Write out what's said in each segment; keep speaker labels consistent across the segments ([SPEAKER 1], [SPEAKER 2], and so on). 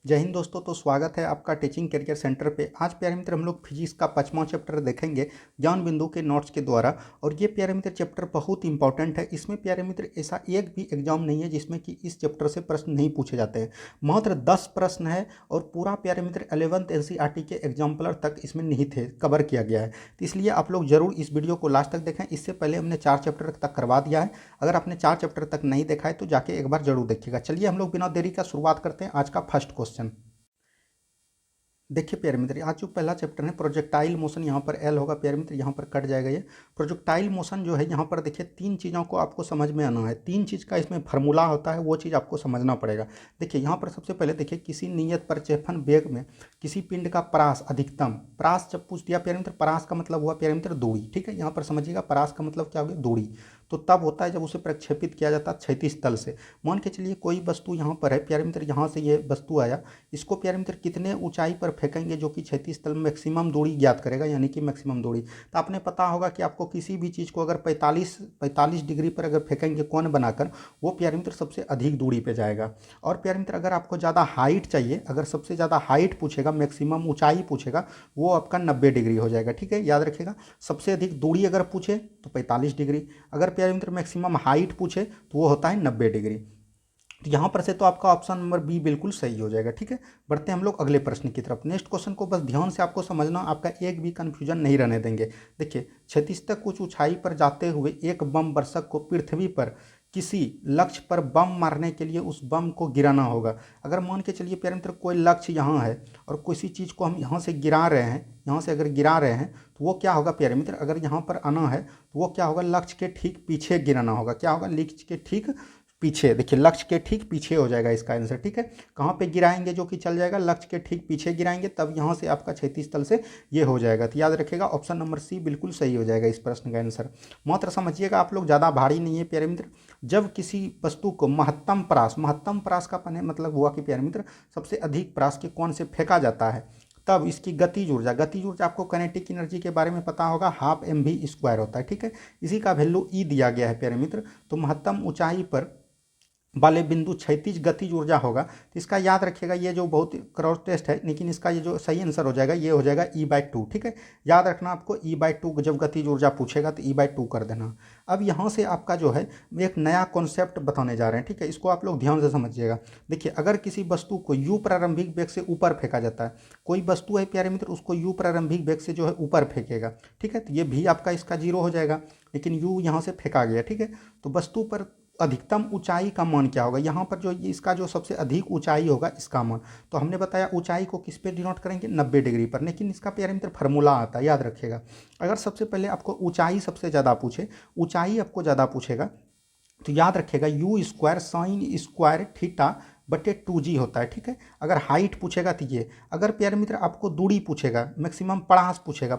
[SPEAKER 1] जय हिंद दोस्तों। तो स्वागत है आपका टीचिंग करियर सेंटर पे। आज प्यारे मित्र हम लोग फिजिक्स का 5वां चैप्टर देखेंगे ज्ञान बिंदु के नोट्स के द्वारा। और ये प्यारे मित्र चैप्टर बहुत इंपॉर्टेंट है। इसमें प्यारे मित्र ऐसा एक भी एग्जाम नहीं है जिसमें कि इस चैप्टर से प्रश्न नहीं पूछे जाते हैं। मात्र 10 प्रश्न है और पूरा प्यारे मित्र 11th NCERT के एग्जाम्पलर तक इसमें निहित है, कवर किया गया है। तो इसलिए आप लोग जरूर इस वीडियो को लास्ट तक देखें। इससे पहले हमने 4 चैप्टर तक करवा दिया है। अगर आपने 4 चैप्टर तक नहीं देखा है तो जाके एक बार जरूर देखिएगा। चलिए हम लोग बिना देरी का शुरुआत करते हैं आज का फर्स्ट क्वेश्चन। देखिए प्यारे मित्र, आज जो पहला चैप्टर है प्रोजेक्टाइल मोशन, यहाँ पर एल होगा प्यारे मित्र, यहाँ पर कट जाएगा ये। प्रोजेक्टाइल मोशन जो है यहाँ पर देखिए 3 चीज़ों को आपको समझ में आना है। 3 चीज़ का इसमें फार्मूला होता है, वो चीज़ आपको समझना पड़ेगा। देखिए यहाँ पर सबसे पहले देखिए किसी नियत प्रक्षेपण वेग में किसी पिंड का परास अधिकतम, परास जब पूछ दिया प्यारे मित्र, परास का मतलब हुआ प्यारे मित्र दूरी। ठीक है, यहाँ पर समझिएगा परास का मतलब क्या हो गया, दूरी। तो तब होता है जब उसे प्रक्षेपित किया जाता है क्षैतिज तल से। मान के चलिए कोई वस्तु यहाँ पर है प्यारे मित्र, यहाँ से ये वस्तु आया, इसको प्यारे मित्र कितने ऊंचाई पर फेंकेंगे जो कि क्षैतिज तल में मैक्सिमम दूरी ज्ञात करेगा, यानी कि मैक्सिमम दूरी। तो आपने पता होगा कि आपको किसी भी चीज़ को अगर 45 डिग्री पर अगर फेंकेंगे कोण बनाकर, वो प्यारे मित्र सबसे अधिक दूरी पे जाएगा। और प्यारे मित्र अगर आपको ज़्यादा हाइट चाहिए, अगर सबसे ज़्यादा हाइट पूछेगा, मैक्सिमम ऊंचाई पूछेगा, वो आपका 90 डिग्री हो जाएगा। ठीक है, याद रखिएगा। सबसे अधिक दूरी अगर पूछे तो 45 डिग्री, अगर प्यारे मित्र मैक्सिमम हाइट पूछे तो वो होता है 90 डिग्री। तो यहाँ पर से तो आपका ऑप्शन नंबर बी बिल्कुल सही हो जाएगा। ठीक है, बढ़ते हैं हम लोग अगले प्रश्न की तरफ। नेक्स्ट क्वेश्चन को बस ध्यान से आपको समझना, आपका एक भी कंफ्यूजन नहीं रहने देंगे। देखिए, क्षैतिज तक कुछ ऊंचाई पर जाते हुए एक बम वर्षक को पृथ्वी पर किसी लक्ष्य पर बम मारने के लिए उस बम को गिराना होगा। अगर मान के चलिए प्यारे मित्र कोई लक्ष्य यहाँ है और किसी चीज़ को हम यहाँ से गिरा रहे हैं, यहाँ से अगर गिरा रहे हैं तो वो क्या होगा प्यारे मित्र, अगर यहाँ पर आना है तो वो क्या होगा, लक्ष्य के ठीक पीछे गिराना होगा। क्या होगा, लक्ष्य के ठीक पीछे। देखिए लक्ष्य के ठीक पीछे हो जाएगा इसका आंसर। ठीक है, कहाँ पे गिराएंगे जो कि चल जाएगा, लक्ष्य के ठीक पीछे गिराएंगे, तब यहाँ से आपका क्षैतिज तल से ये हो जाएगा। तो याद रखिएगा ऑप्शन नंबर सी बिल्कुल सही हो जाएगा इस प्रश्न का आंसर। मात्र समझिएगा आप लोग, ज़्यादा भारी नहीं है प्यारे मित्र। जब किसी वस्तु को महत्तम परास का मतलब हुआ कि प्यारे मित्र सबसे अधिक परास के कोण से फेंका जाता है, तब इसकी गतिज ऊर्जा आपको काइनेटिक एनर्जी के बारे में पता होगा, ½ mv² होता है। ठीक है, इसी का वैल्यू ई दिया गया है प्यारे मित्र। तो महत्तम ऊंचाई पर वाले बिंदु क्षैतिज गतिज ऊर्जा होगा। तो इसका याद रखिएगा, ये जो बहुत क्रॉस टेस्ट है, लेकिन इसका ये जो सही आंसर हो जाएगा ये हो जाएगा E/2। ठीक है, याद रखना आपको E/2, जब गतिज ऊर्जा पूछेगा तो E/2 कर देना। अब यहाँ से आपका जो है एक नया कॉन्सेप्ट बताने जा रहे हैं। ठीक है, इसको आप लोग ध्यान से समझिएगा। देखिए अगर किसी वस्तु को U प्रारंभिक वेग से ऊपर फेंका जाता है, कोई वस्तु है प्यारे मित्र, उसको U प्रारंभिक वेग से जो है ऊपर फेंकेगा। ठीक है, तो ये भी आपका इसका 0 हो जाएगा, लेकिन U यहाँ से फेंका गया। ठीक है, तो वस्तु पर अधिकतम ऊंचाई का मान क्या होगा, यहाँ पर जो इसका जो सबसे अधिक ऊंचाई होगा इसका मान, तो हमने बताया ऊंचाई को किस पे डिनोट करेंगे, 90 डिग्री पर। लेकिन इसका प्यारे मित्र फार्मूला आता है, याद रखिएगा। अगर सबसे पहले आपको ऊंचाई सबसे ज़्यादा पूछे, ऊंचाई आपको ज़्यादा पूछेगा, तो याद रखिएगा U² sin² थीटा बटे 2g होता है। ठीक है, अगर हाइट पूछेगा तो ये, अगर प्यारे मित्र आपको दूरी पूछेगा, मैक्सिमम परास पूछेगा,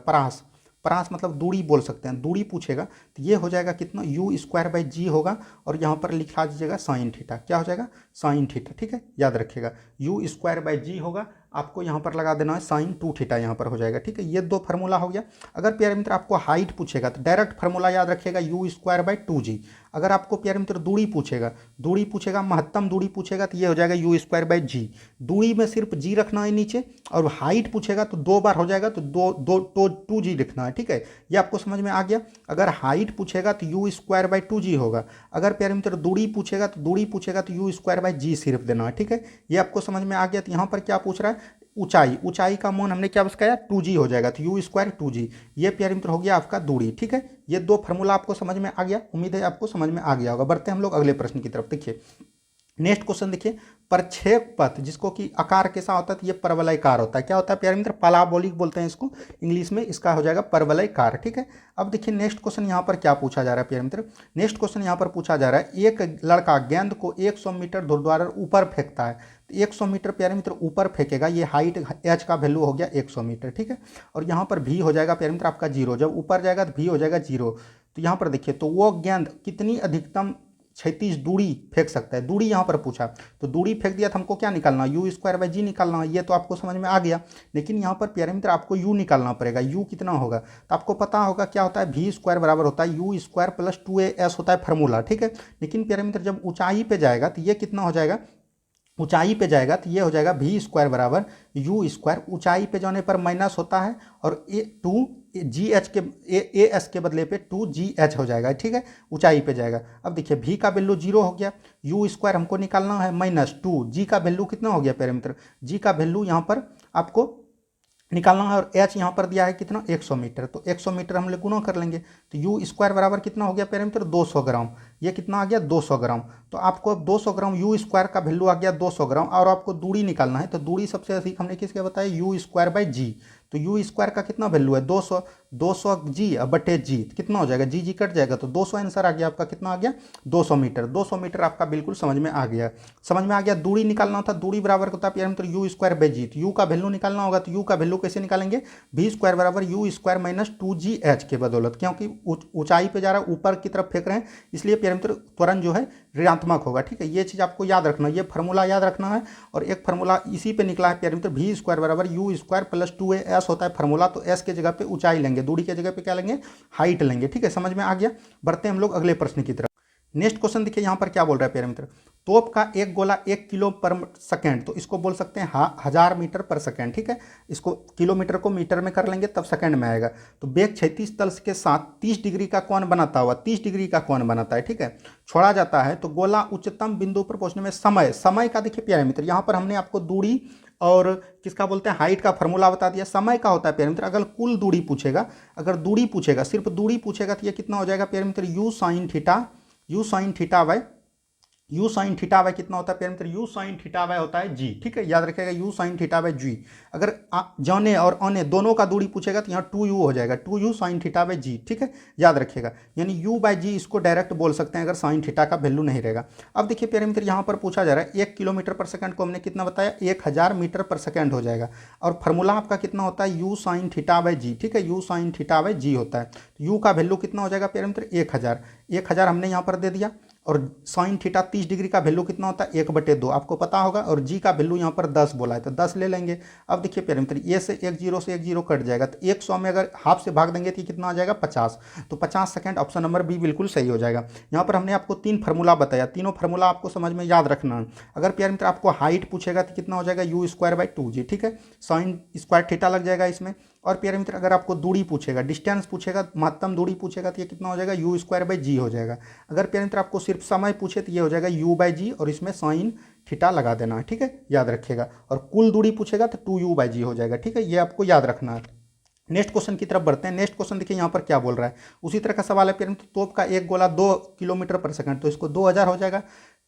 [SPEAKER 1] परास मतलब दूरी बोल सकते हैं, दूरी पूछेगा तो ये हो जाएगा कितना, U²/g होगा, और यहाँ पर लिखा दीजिएगा साइन थीटा। क्या हो जाएगा, साइन थीटा। ठीक है, याद रखिएगा U²/g होगा, आपको यहाँ पर लगा देना है साइन 2 थीटा, यहाँ पर हो जाएगा। ठीक है, ये 2 फार्मूला हो गया। अगर प्यारे मित्र आपको हाइट पूछेगा तो डायरेक्ट फार्मूला याद रखिएगा U²/2g। अगर आपको प्यारे मित्र दूरी पूछेगा, महत्तम दूरी पूछेगा तो ये हो जाएगा U²/g। दूरी में सिर्फ g रखना है नीचे, और हाइट पूछेगा तो 2 बार हो जाएगा, तो 2g लिखना है। ठीक है, ये आपको समझ में आ गया। अगर हाइट पूछेगा तो U²/2g होगा, अगर प्यारे मित्र दूरी पूछेगा तो U²/g सिर्फ देना है। ठीक है, ये आपको समझ में आ गया। तो यहाँ पर क्या पूछ रहा है, ऊंचाई का मान हमने क्या बताया, 2g हो जाएगा, तो U²2g। ये प्यारे मित्र हो गया आपका दूरी। ठीक है, ये 2 फार्मूला आपको समझ में आ गया, उम्मीद है आपको समझ में आ गया होगा। बढ़ते हैं हम लोग अगले प्रश्न की तरफ। देखिए नेक्स्ट क्वेश्चन देखिए, प्रक्षेप पथ जिसको कि आकार के साथ होता है, तो ये परवलयकार होता है। क्या होता है प्यारे मित्र, पाराबोलिक बोलते हैं इसको इंग्लिश में, इसका हो जाएगा परवलयकार। ठीक है, अब देखिए नेक्स्ट क्वेश्चन यहाँ पर क्या पूछा जा रहा है प्यारे मित्र। नेक्स्ट क्वेश्चन यहाँ पर पूछा जा रहा है, एक लड़का गेंद को 100 मीटर ऊर्ध्वाधर ऊपर फेंकता है। तो 100 मीटर प्यारे मित्र ऊपर फेंकेगा, ये हाइट h का वैल्यू हो गया 100 मीटर। ठीक है, और यहाँ पर भी हो जाएगा प्यारे मित्र आपका 0, जब ऊपर जाएगा तो भी हो जाएगा 0। तो यहाँ पर देखिए, तो वो गेंद कितनी अधिकतम क्षैतिज दूरी फेंक सकता है, दूरी यहाँ पर पूछा, तो दूरी फेंक दिया तो हमको क्या निकालना, U²/g निकालना है। ये तो आपको समझ में आ गया, लेकिन यहाँ पर प्यारे मित्र आपको U निकालना पड़ेगा। U कितना होगा, तो आपको पता होगा क्या होता है, V² बराबर होता है U² + 2as होता है फार्मूला। ठीक है, लेकिन प्यारे मित्र जब ऊंचाई पे जाएगा तो ये कितना हो जाएगा, ऊंचाई पे जाएगा तो ये हो जाएगा वी स्क्वायर बराबर यू स्क्वायर, ऊंचाई पे जाने पर माइनस होता है और ए टू जी एच के ए एस के बदले पे टू जी एच हो जाएगा, ठीक है, ऊंचाई पे जाएगा। अब देखिए वी का वैल्यू 0 हो गया, यू स्क्वायर हमको निकालना है -2, जी का वैल्यू कितना हो गया पैरामीटर, जी का वैल्यू यहाँ पर आपको निकालना है और एच यहाँ पर दिया है कितना 100 मीटर, तो 100 मीटर हम लोग गुना कर लेंगे तो यू स्क्वायर बराबर कितना हो गया पैरामीटर 200 ग्राम, ये कितना आ गया 200 ग्राम। तो आपको अब 200 ग्राम यू स्क्वायर का वैल्यू आ गया 200 ग्राम और आपको दूरी निकालना है, तो दूरी सबसे अधिक हमने किसके बताया यू स्क्वायर बाई जी, तो यू स्क्वायर का कितना वैल्यू है 200, 200 जी बटे जी कितना हो जाएगा, जी जी कट जाएगा तो 200 आंसर आ गया आपका, कितना आ गया 200 मीटर, 200 मीटर आपका बिल्कुल समझ में आ गया। समझ में आ गया। दूरी निकालना था, दूरी बराबर होता है पैरामीटर यू स्क्वायर बाई जी, तो यू का वैल्यू निकालना होगा, तो यू का वैल्यू कैसे निकालेंगे, वी स्क्वायर बराबर यू स्क्वायर माइनस 2GH के बदौलत, क्योंकि ऊंचाई पे जा रहा है ऊपर की तरफ फेंक रहे हैं इसलिए पैरामीटर त्वरण जो है ऋणात्मक होगा, ठीक है, ये चीज़ आपको याद रखना है, ये फार्मूला याद रखना है। और एक फार्मूला इसी पे निकला है पैरामीटर वी स्क्वायर बराबर यू स्क्वायर प्लस 2AS होता है फार्मूला, तो एस के जगह पे ऊंचाई लेंगे, दूरी के जगह पे क्या लेंगे हाइट लेंगे, ठीक है, समझ में आ गया। बढ़ते हैं हम लोग अगले प्रश्न की तरफ। नेक्स्ट क्वेश्चन देखिए यहाँ पर क्या बोल रहा है पैरामीटर, तोप का एक गोला 1 किलो पर सेकेंड, तो इसको बोल सकते हैं 1000 मीटर पर सेकेंड, ठीक है, इसको किलोमीटर को मीटर में कर लेंगे तब सेकंड में आएगा। तो बेग 36 तल के साथ 30 डिग्री का कोण बनाता हुआ, 30 डिग्री का कोण बनाता है, ठीक है, छोड़ा जाता है, तो गोला उच्चतम बिंदु पर पहुंचने में समय, समय का देखिए पैरामीटर, यहाँ पर हमने आपको दूरी और किसका बोलते हैं हाइट का फॉर्मूला बता दिया, समय का होता है पैरामीटर, अगर कुल दूरी पूछेगा, अगर दूरी पूछेगा सिर्फ दूरी पूछेगा तो ये कितना हो जाएगा parameter you sine theta, you sine theta by you sine theta by कितना होता है parameter you sine theta by होता है जी, ठीक है, याद रखिएगा यू साइन थीटा बाय जी। अगर जाने और आने दोनों का दूरी पूछेगा तो यहाँ 2u हो जाएगा, 2u साइन थीटा बाय जी, ठीक है, याद रखिएगा, यानी u बाय जी इसको डायरेक्ट बोल सकते हैं अगर साइन थीटा का वैल्यू नहीं रहेगा। अब देखिए पैरामीटर यहाँ पर पूछा जा रहा है 1 किलोमीटर पर सेकंड को हमने कितना बताया 1000 मीटर पर सेकंड हो जाएगा, और फार्मूला आपका कितना होता है यू साइन थीटा बाय जी, ठीक है, यू साइन थीटा बाय जी होता है, तो यू का वैल्यू कितना हो जाएगा पैरामीटर 1000 हमने यहाँ पर दे दिया, और साइन थीटा 30 डिग्री का वैल्यू कितना होता है 1/2 आपको पता होगा, और जी का वैल्यू यहाँ पर 10 बोला है तो 10 ले लेंगे। अब देखिए पैरामीटर ये से एक जीरो कट जाएगा, तो 100 में अगर हाफ से भाग देंगे तो कितना आ जाएगा 50, तो 50 सेकंड, ऑप्शन नंबर बी बिल्कुल सही हो जाएगा। यहाँ पर हमने आपको 3 फार्मूला बताया, तीनों फार्मूला आपको समझ में याद रखना है। अगर पैरामीटर आपको हाइट पूछेगा तो कितना हो जाएगा यू स्क्वायर बाई 2g, ठीक है, साइन स्क्वायर थीटा लग जाएगा इसमें। और पैरामीटर अगर आपको दूरी पूछेगा, डिस्टेंस पूछेगा, महत्तम दूरी पूछेगा तो ये कितना हो जाएगा यू स्क्वायर बाई जी हो जाएगा। अगर पैरामीटर आपको सिर्फ समय पूछे तो ये हो जाएगा यू बाई जी और इसमें साइन थीटा लगा देना है, ठीक है, याद रखिएगा। और कुल दूरी पूछेगा तो 2u बाई जी हो जाएगा, ठीक है, ये आपको याद रखना है। नेक्स्ट क्वेश्चन की तरफ बढ़ते हैं। नेक्स्ट क्वेश्चन देखिए यहाँ पर क्या बोल रहा है, उसी तरह का सवाल है पैरामीटर तोप का एक गोला 2 किलोमीटर पर सेकंड, तो इसको 2000 हो जाएगा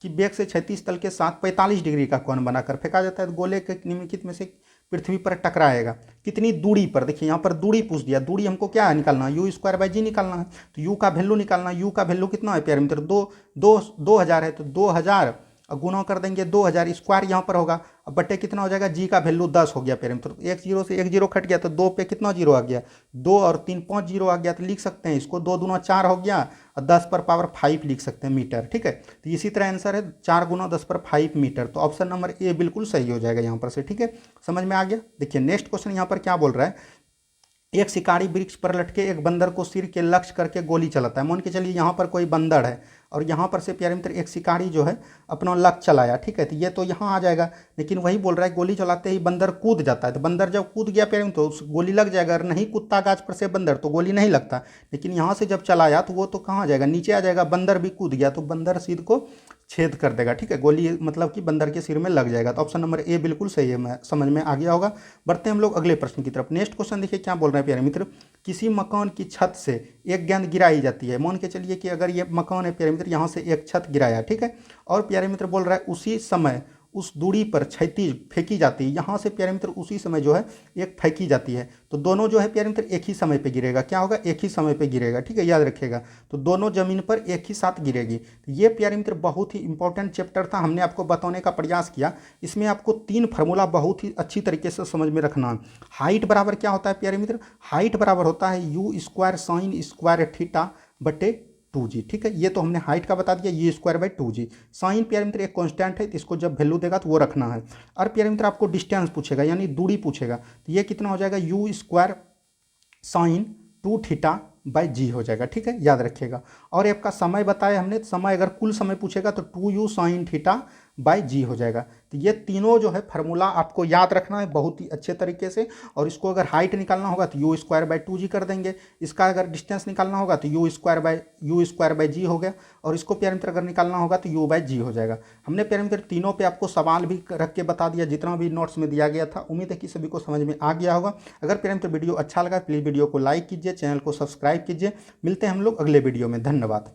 [SPEAKER 1] कि बेग से 36 तल के साथ 45 डिग्री का कोण बनाकर फेंका जाता है, तो गोले के निम्नलिखित में से पृथ्वी पर टकराएगा कितनी दूरी पर, देखिए यहाँ पर दूरी पूछ दिया, दूरी हमको क्या है निकालना है यू स्क्वायर बाई जी निकालना है, तो यू का वैल्यू निकालना है, यू का वैल्यू कितना है पैरामीटर 2000 है, तो 2000 गुना कर देंगे 2000 स्क्वायर यहाँ पर होगा, अब बट्टे कितना हो जाएगा जी का वैल्यू 10 हो गया पैरामीटर, तो एक जीरो से एक जीरो कट गया तो 2 पे कितना जीरो आ गया 2 और 3 5 जीरो आ गया, तो लिख सकते हैं इसको 2 दूना 4 हो गया और 10 पर पावर 5 लिख सकते हैं मीटर, ठीक है, तो इसी तरह आंसर है 4 गुना 10 पर 5 मीटर, तो ऑप्शन नंबर ए बिल्कुल सही हो जाएगा यहाँ पर से, ठीक है, समझ में आ गया। देखिए नेक्स्ट क्वेश्चन यहाँ पर क्या बोल रहा है, एक शिकारी वृक्ष पर लटके एक बंदर को सिर के लक्ष्य करके गोली चलाता है, मान के चलिए यहाँ पर कोई बंदर है और यहाँ पर से पैरामीटर एक शिकारी जो है अपना लक्ष्य चलाया, ठीक है, तो ये तो यहाँ आ जाएगा, लेकिन वही बोल रहा है गोली चलाते ही बंदर कूद जाता है, तो बंदर जब कूद गया पैरामीटर तो उस गोली लग जाएगा, अगर नहीं कूदता गाछ पर से बंदर तो गोली नहीं लगता, लेकिन यहाँ से जब चलाया तो वो तो कहाँ आ जाएगा नीचे आ जाएगा, बंदर भी कूद गया तो बंदर सिर को छेद कर देगा, ठीक है, गोली मतलब कि बंदर के सिर में लग जाएगा, तो ऑप्शन नंबर ए बिल्कुल सही है, समझ में आ गया होगा। बढ़ते हैं हम लोग अगले प्रश्न की तरफ। नेक्स्ट क्वेश्चन देखिए क्या बोल रहे हैं पैरामीटर, किसी मकान की छत से एक गेंद गिराई जाती है, मान के चलिए कि अगर ये मकान है पैरामीटर यहाँ से एक छत गिराया, ठीक है, और पैरामीटर बोल रहा है उसी समय उस दूरी पर क्षैतिज फेंकी जाती है, यहाँ से पैरामीटर उसी समय जो है एक फेंकी जाती है, तो दोनों जो है पैरामीटर एक ही समय पे गिरेगा, क्या होगा एक ही समय पे गिरेगा, ठीक है, याद रखिएगा, तो दोनों जमीन पर एक ही साथ गिरेगी। तो ये पैरामीटर बहुत ही इंपॉर्टेंट चैप्टर था, हमने आपको बताने का प्रयास किया, इसमें आपको 3 फार्मूला बहुत ही अच्छी तरीके से समझ में रखना है। हाइट बराबर क्या होता है पैरामीटर, हाइट बराबर होता है you square sine square theta बटे 2g, ठीक है, ये तो हमने हाइट का बता दिया u square by 2g। Sine parameter एक कांस्टेंट है तो इसको जब वैल्यू देगा तो वो रखना है, और पैरामीटर आपको डिस्टेंस पूछेगा यानी दूरी पूछेगा, तो ये कितना हो जाएगा U square sine 2 theta by G हो जाएगा, ठीक है, याद रखिएगा। और आपका समय बताया हमने, समय अगर कुल समय पूछेगा तो 2u साइन थीटा बाय जी हो जाएगा। तो ये तीनों जो है फार्मूला आपको याद रखना है बहुत ही अच्छे तरीके से। और इसको अगर हाइट निकालना होगा तो u² बाय 2g कर देंगे। इसका अगर डिस्टेंस निकालना होगा तो u² बाय g हो गया। और इसको पैरामीटर अगर निकालना होगा तो u/g हो जाएगा। हमने पैरामीटर तीनों पे आपको सवाल भी रख के बता दिया जितना भी नोट्स में दिया गया था। उम्मीद है कि सभी को समझ में आ गया होगा। अगर पैरामीटर वीडियो अच्छा लगा प्लीज़ वीडियो को लाइक कीजिए, चैनल को सब्सक्राइब कीजिए। मिलते हैं हम लोग अगले वीडियो में। धन्यवाद।